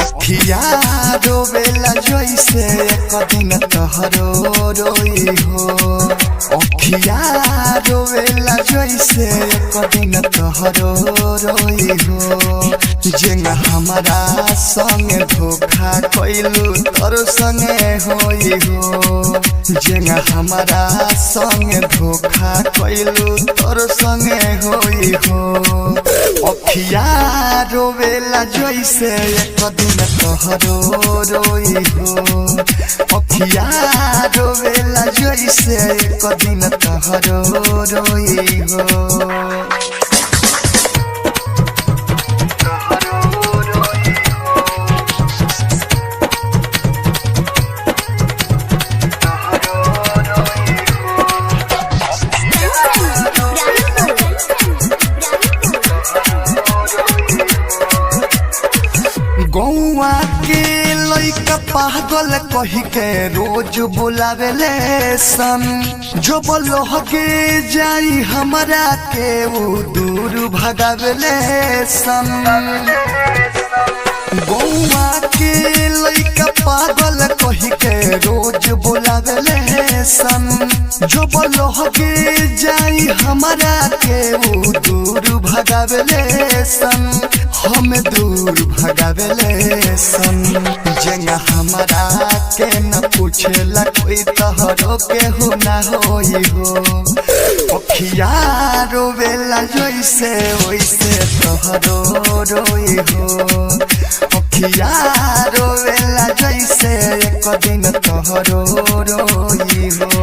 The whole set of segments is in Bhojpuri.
अखिया रोवेला जैसे एक दिन तोहरो रोई हो। अखिया रोवेला जैसे एक दिन तोहरो रोई हो। जेंगा हमारा संगे धोखा कइलू तोर संगे होई हो। जेंगा हमारा संगे धोखा कइलू तोर संगे होई हो। अखिया रोवेला जैसे एक दिन तोहरो रोई हो। अखिया रोवेला जैसे एक दिन तोहरो रोई हो। गौआ के लइका पागल कही के रोज बुलावेले सन। जो बोलो के जाई हमरा के वो दूर भगावेले सन। गौआ के लइका पागल कही के रोज बुलावेले सन। जो बोलो के जाई हमरा के वो दूर भगावेले सन। हम दूर भगावेले सन। जेंगा हमारा के न पूछेला कोई तोहरो के हो ना होई हो। अखिया रोवेला जैसे वैसे तोहरो रोई हो। अखिया रोवेला जैसे एक दिन तोहरो रोई हो।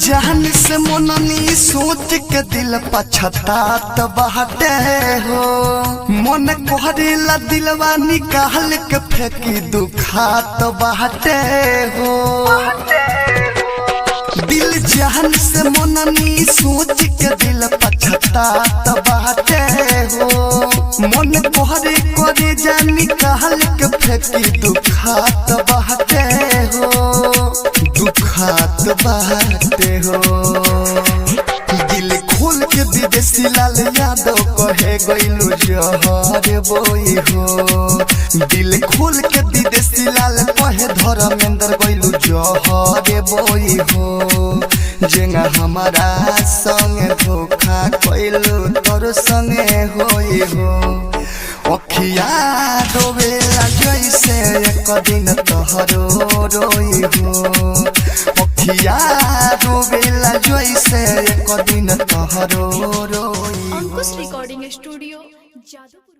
जान से मननी सोच के दिल पछतात बहते हो। मन कोहरेला दिलवा निकाल के फेंकी दुखात बहते हो। दिल जान से मननी सोच के दिल पछतात बहते हो। मन कोहरे करे जा निकाल के फेंकी दुखात बहते हो। दुखात बहते हो। दिल खोल के विदेशी लाल यादव कहे गइलू जहर बोई हो। दिल खोल के विदेशी लाल कहे धर्मेंद्र गइलू जहर बोई हो। जेंगा हमारा संगे धोखा कइलू तोर संगे होई हो। अखिया रोवेला जैसे एक दिन तोहरो रोई हो। अखिया रोवेला जैसे एक दिन तोहरो रोई हो। अंकुश रिकॉर्डिंग स्टूडियो जादू।